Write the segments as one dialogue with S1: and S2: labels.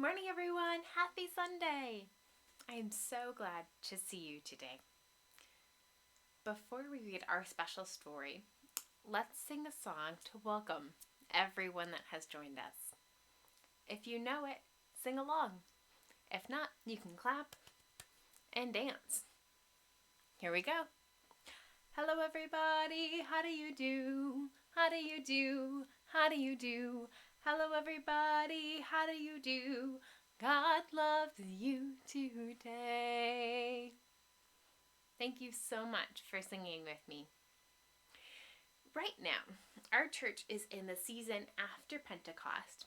S1: morning, everyone. Happy Sunday. I am so glad to see you today. Before we read our special story, let's sing a song to welcome everyone that has joined us. If you know it, sing along. If not, you can clap and dance. Here we go. Hello, everybody. How do you do? How do you do? How do you do? Hello, everybody. How do you do? God loves you today. Thank you so much for singing with me. Right now, our church is in the season after Pentecost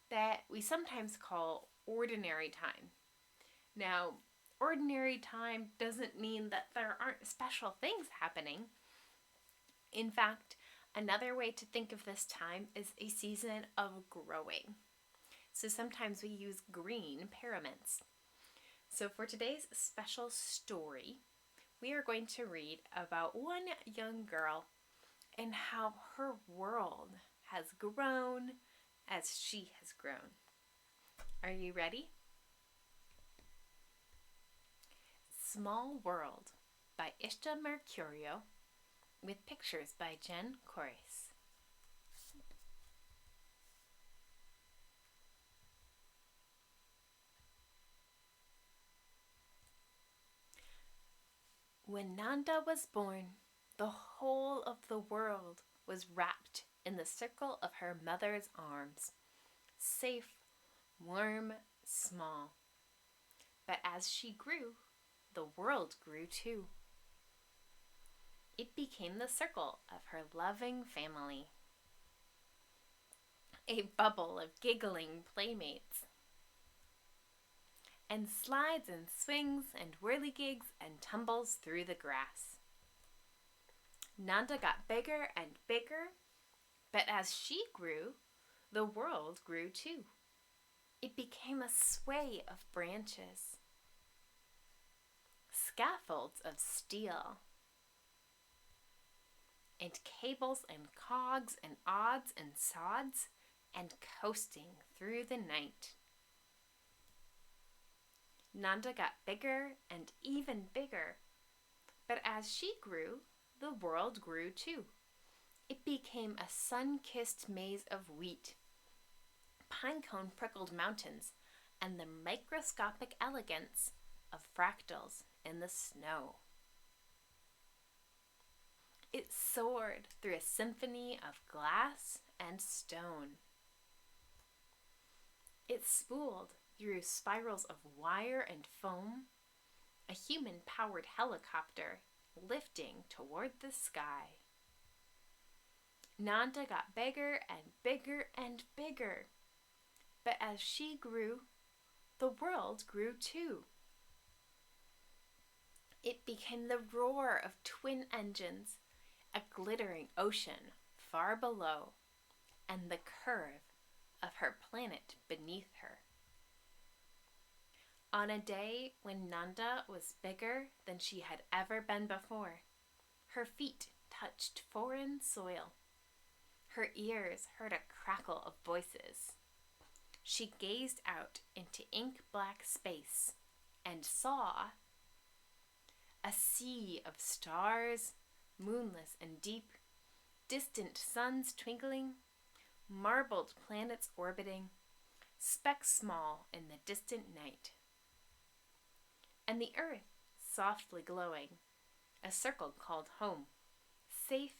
S1: that we sometimes call ordinary time. Now, ordinary time doesn't mean that there aren't special things happening. In fact, another way to think of this time is a season of growing. So sometimes we use green paraments. So for today's special story, we are going to read about one young girl and how her world has grown as she has grown. Are you ready? Small World by Ishta Mercurio with pictures by Jen Corace. When Nanda was born, the whole of the world was wrapped in the circle of her mother's arms, safe, warm, small. But as she grew, the world grew too. It became the circle of her loving family, a bubble of giggling playmates, and slides and swings and whirligigs and tumbles through the grass. Nanda got bigger and bigger, but as she grew, the world grew too. It became a sway of branches, scaffolds of steel, and cables and cogs and odds and sods, and coasting through the night. Nanda got bigger and even bigger, but as she grew, the world grew too. It became a sun-kissed maze of wheat, pine-cone prickled mountains, and the microscopic elegance of fractals in the snow. It soared through a symphony of glass and stone. It spooled through spirals of wire and foam, a human-powered helicopter lifting toward the sky. Nanda got bigger and bigger and bigger, but as she grew, the world grew too. It became the roar of twin engines, a glittering ocean far below, and the curve of her planet beneath her. On a day when Nanda was bigger than she had ever been before, her feet touched foreign soil. Her ears heard a crackle of voices. She gazed out into ink-black space and saw a sea of stars, moonless and deep, distant suns twinkling, marbled planets orbiting, specks small in the distant night. And the earth softly glowing, a circle called home, safe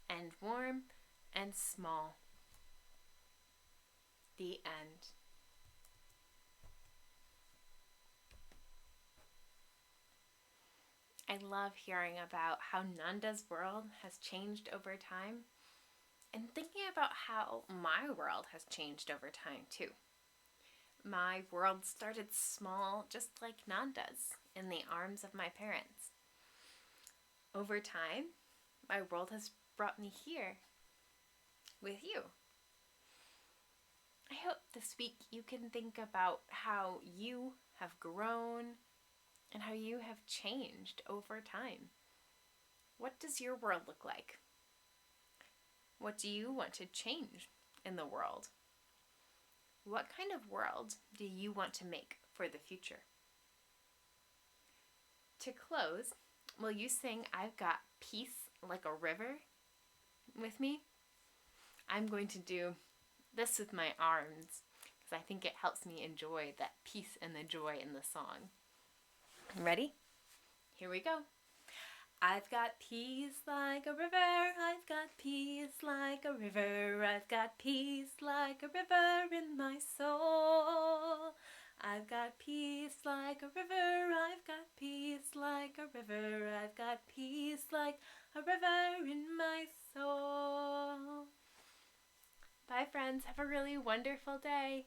S1: and warm and small. The end. I love hearing about how Nanda's world has changed over time and thinking about how my world has changed over time too. My world started small, just like Nanda's, in the arms of my parents. Over time, my world has brought me here with you. I hope this week you can think about how you have grown and how you have changed over time. What does your world look like? What do you want to change in the world? What kind of world do you want to make for the future? To close, will you sing I've Got Peace Like a River with me? I'm going to do this with my arms because I think it helps me enjoy that peace and the joy in the song. Ready? Here we go. I've got peace like a river, I've got peace like a river, I've got peace like a river in my soul. I've got peace like a river, I've got peace like a river, I've got peace like a river in my soul. Bye friends, have a really wonderful day.